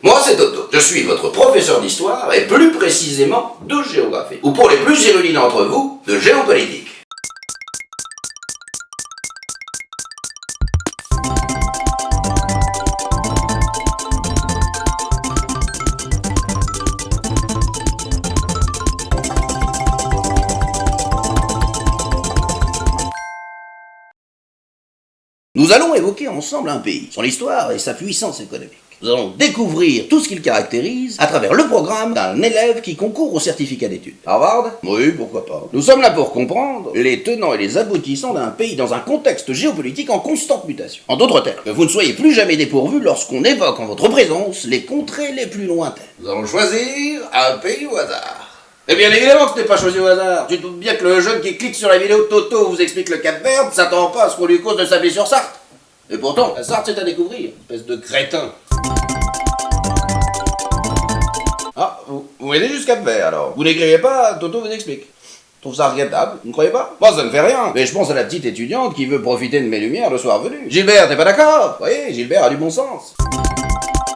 Moi, c'est Toto. Je suis votre professeur d'histoire et plus précisément de géographie. Ou pour les plus érudits d'entre vous, de géopolitique. Nous allons évoquer ensemble un pays, son histoire et sa puissance économique. Nous allons découvrir tout ce qu'il caractérise à travers le programme d'un élève qui concourt au certificat d'études. Harvard? Oui, pourquoi pas. Nous sommes là pour comprendre les tenants et les aboutissants d'un pays dans un contexte géopolitique en constante mutation. En d'autres termes, que vous ne soyez plus jamais dépourvu lorsqu'on évoque en votre présence les contrées les plus lointaines. Nous allons choisir un pays au hasard. Et bien évidemment que ce n'est pas choisi au hasard. Tu te doutes bien que le jeune qui clique sur la vidéo de Toto vous explique le Cap-Vert ne s'attend pas à ce qu'on lui cause de s'appeler sur Sarthe. Et pourtant, la Sarthe c'est à découvrir, espèce de crétin. Ah, vous m'aidez jusqu'à Cap-Vert alors. Vous n'écrivez pas, Toto vous explique. Je trouve ça regrettable, vous ne croyez pas? Moi ça ne fait rien, mais je pense à la petite étudiante qui veut profiter de mes lumières le soir venu. Gilbert, t'es pas d'accord? Vous voyez, Gilbert a du bon sens.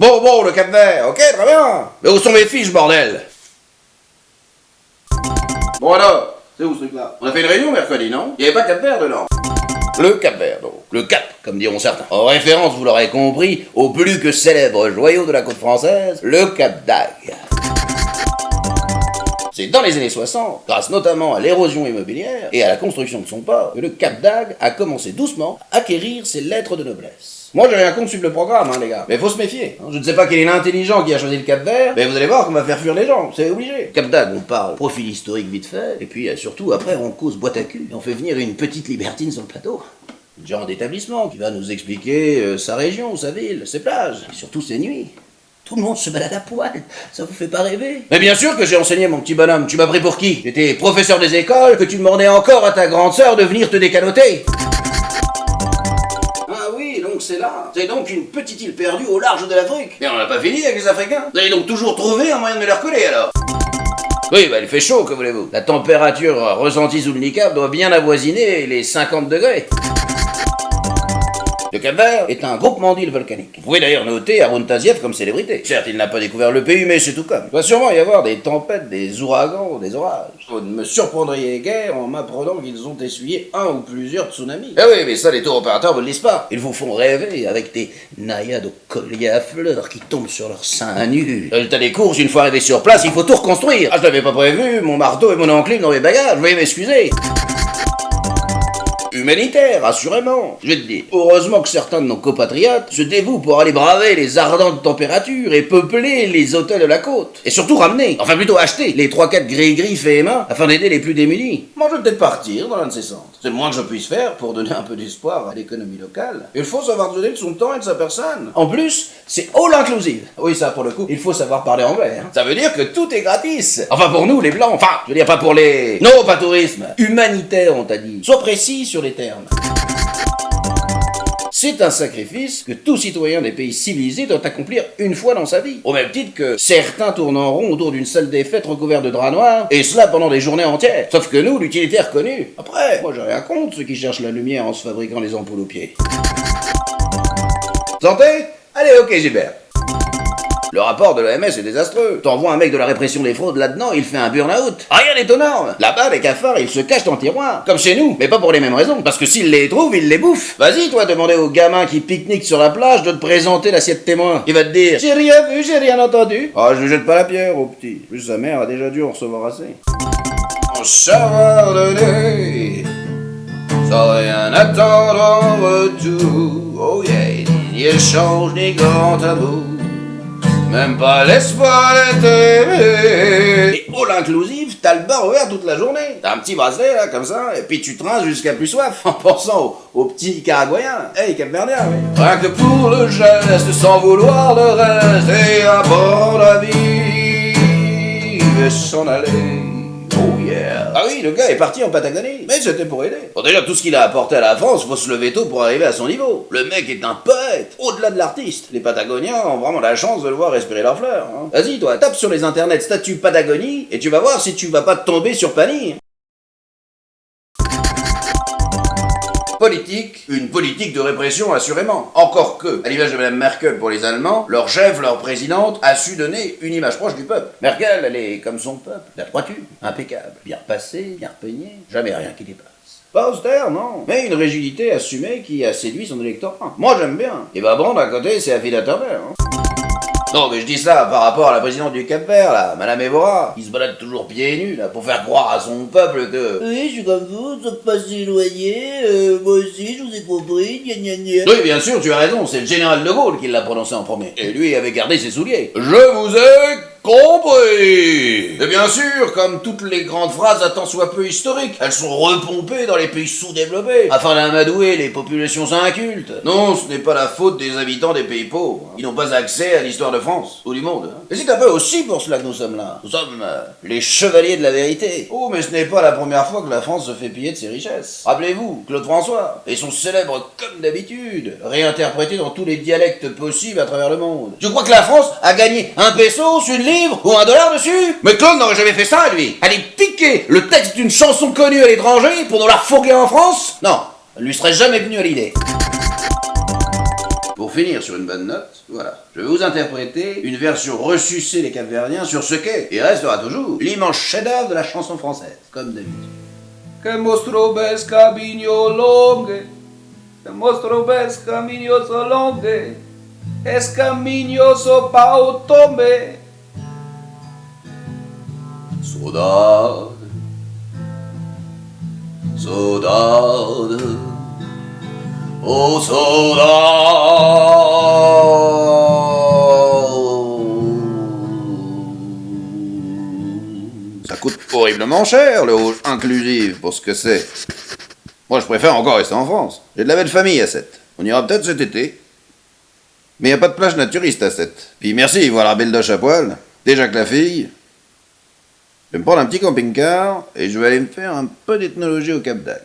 Bon, le Cap-Vert, ok, très bien. Mais où sont mes fiches, bordel? Bon alors, c'est où ce truc-là? On a fait une réunion mercredi, non? Il n'y avait pas Cap-Vert dedans. Le Cap-Vert, donc. Le Cap, comme diront certains. En référence, vous l'aurez compris, au plus que célèbre joyau de la côte française, le Cap d'Agde. C'est dans les années 60, grâce notamment à l'érosion immobilière et à la construction de son port, que le Cap d'Agde a commencé doucement à acquérir ses lettres de noblesse. Moi, j'ai rien contre suivre le programme, les gars. Mais faut se méfier. Je ne sais pas quel est l'intelligent qui a choisi le Cap Vert, mais vous allez voir qu'on va faire fuir les gens, c'est obligé. Cap d'Agde, on parle profil historique vite fait, et puis surtout, après, on cause boîte à cul, et on fait venir une petite libertine sur le plateau. Une genre d'établissement qui va nous expliquer sa région, sa ville, ses plages, et surtout ses nuits. Tout le monde se balade à poil, ça vous fait pas rêver? Mais bien sûr que j'ai enseigné, mon petit bonhomme, tu m'as pris pour qui? J'étais professeur des écoles, que tu demandais encore à ta grande sœur de venir te décaloter. C'est là. C'est donc une petite île perdue au large de l'Afrique. Mais on n'a pas fini avec les Africains. Vous avez donc toujours trouvé un moyen de me les recoller alors? Oui, il fait chaud, que voulez-vous. La température ressentie sous le niqab doit bien avoisiner les 50 degrés. Le Cap-Vert est un groupement d'îles volcaniques. Vous pouvez d'ailleurs noter Haroun Tazieff comme célébrité. Certes, il n'a pas découvert le pays, mais c'est tout comme. Il va sûrement y avoir des tempêtes, des ouragans, des orages. Vous ne me surprendriez guère en m'apprenant qu'ils ont essuyé un ou plusieurs tsunamis. Ah oui, mais ça, les tours opérateurs vous le disent pas. Ils vous font rêver avec des naïades au collier à fleurs qui tombent sur leurs seins nus. Résultat des courses, une fois arrivé sur place, il faut tout reconstruire. Ah, je l'avais pas prévu, mon marteau et mon enclume dans mes bagages, veuillez m'excuser. Humanitaire, assurément. Je vais te dire, heureusement que certains de nos compatriotes se dévouent pour aller braver les ardentes températures et peupler les hôtels de la côte. Et surtout ramener, enfin plutôt acheter, les 3-4 gris-gris faits et mains afin d'aider les plus démunis. Moi, je vais peut-être partir dans l'un de ces centres. C'est le moins que je puisse faire pour donner un peu d'espoir à l'économie locale. Il faut savoir donner de son temps et de sa personne. En plus, c'est all inclusive. Oui, ça, pour le coup, il faut savoir parler anglais. Ça veut dire que tout est gratis. Enfin, pour nous, les blancs. Enfin, je veux dire, pas pour les... Non, pas tourisme. Humanitaire, on t'a dit. Sois précis sur les termes. C'est un sacrifice que tout citoyen des pays civilisés doit accomplir une fois dans sa vie. Au même titre que certains tournent en rond autour d'une salle des fêtes recouverte de draps noirs, et cela pendant des journées entières. Sauf que nous, l'utilité est reconnue. Après, moi j'ai rien contre ceux qui cherchent la lumière en se fabriquant les ampoules aux pieds. Santé? Allez, ok Gilbert. Le rapport de l'OMS est désastreux. T'envoies un mec de la répression des fraudes là-dedans, il fait un burn-out. Rien d'étonnant. Là-bas, les cafards, ils se cachent dans le tiroir. Comme chez nous, mais pas pour les mêmes raisons. Parce que s'ils les trouvent, ils les bouffent. Vas-y, toi, demandez au gamin qui pique-nique sur la plage de te présenter l'assiette témoin. Il va te dire, j'ai rien vu, j'ai rien entendu. Ah, je ne jette pas la pierre au petit. Plus sa mère a déjà dû en recevoir assez. En savoir donner, sans rien attendre en retour. Oh yeah, ni échange, ni grand amour. Même pas l'espoir d'être aimé. Et all inclusive, t'as le bar ouvert toute la journée. T'as un petit bracelet là, comme ça, et puis tu te rinces jusqu'à plus soif, en pensant aux petits Nicaraguayens. Hey, Cap-Verdien, oui. Rien que pour le geste, sans vouloir le reste, et apprendre la vie, et s'en aller. Oh yeah. Ah oui, le gars est parti en Patagonie, mais c'était pour aider. Bon, déjà, tout ce qu'il a apporté à la France, faut se lever tôt pour arriver à son niveau. Le mec est un poète, au-delà de l'artiste. Les Patagoniens ont vraiment la chance de le voir respirer leurs fleurs. Vas-y, toi, tape sur les internets statue Patagonie, et tu vas voir si tu vas pas tomber sur Pani. politique, une politique de répression assurément. Encore que, à l'image de Mme Merkel pour les Allemands, leur chef, leur présidente, a su donner une image proche du peuple. Merkel, elle est comme son peuple, la droiture, impeccable, bien repassée, bien repeignée, jamais rien qui dépasse. Pas austère, non, mais une rigidité assumée qui a séduit son électorat. Moi j'aime bien. Et bah bon, d'un côté, c'est Affida Turner, hein. Non, mais je dis ça par rapport à la présidente du Cap-Vert, là, Madame Evora, qui se balade toujours pieds nus, là, pour faire croire à son peuple que... Oui, je suis comme vous sommes pas si éloignés, moi aussi, je vous ai compris, gna gna gna. Oui, bien sûr, tu as raison, c'est le général de Gaulle qui l'a prononcé en premier. Et lui avait gardé ses souliers. Je vous ai compris. Et bien sûr, comme toutes les grandes phrases à tant soit peu historiques, elles sont repompées dans les pays sous-développés, afin d'amadouer les populations incultes. Non, ce n'est pas la faute des habitants des pays pauvres. Ils n'ont pas accès à l'histoire de France, ou du monde. Hein. Et c'est un peu aussi pour cela que nous sommes là. Nous sommes les chevaliers de la vérité. Oh, mais ce n'est pas la première fois que la France se fait piller de ses richesses. Rappelez-vous, Claude François, et son célèbre comme d'habitude, réinterprété dans tous les dialectes possibles à travers le monde. Je crois que la France a gagné un peso sur une livre ou $1 dessus. Mais Claude n'aurait jamais fait ça, lui. Aller piquer le texte d'une chanson connue à l'étranger pour nous la fourguer en France. Non, elle lui serait jamais venue à l'idée. Pour finir sur une bonne note, voilà, je vais vous interpréter une version ressucée des Capverdiens sur ce qu'est, et restera toujours, l'immense chef-d'œuvre de la chanson française, comme d'habitude. Que mostro bes camino longue, que mostro bes camino so longue, es camino so pao tombe. Saudade, saudade, oh saudade. Ça coûte horriblement cher le rouge inclusif pour ce que c'est. Moi je préfère encore rester en France. J'ai de la belle famille à Sète. On ira peut-être cet été. Mais y a pas de plage naturiste à Sète. Puis merci, voilà la belle doche à poil. Déjà que la fille... Je vais me prendre un petit camping-car et je vais aller me faire un peu d'ethnologie au Cap d'Agde.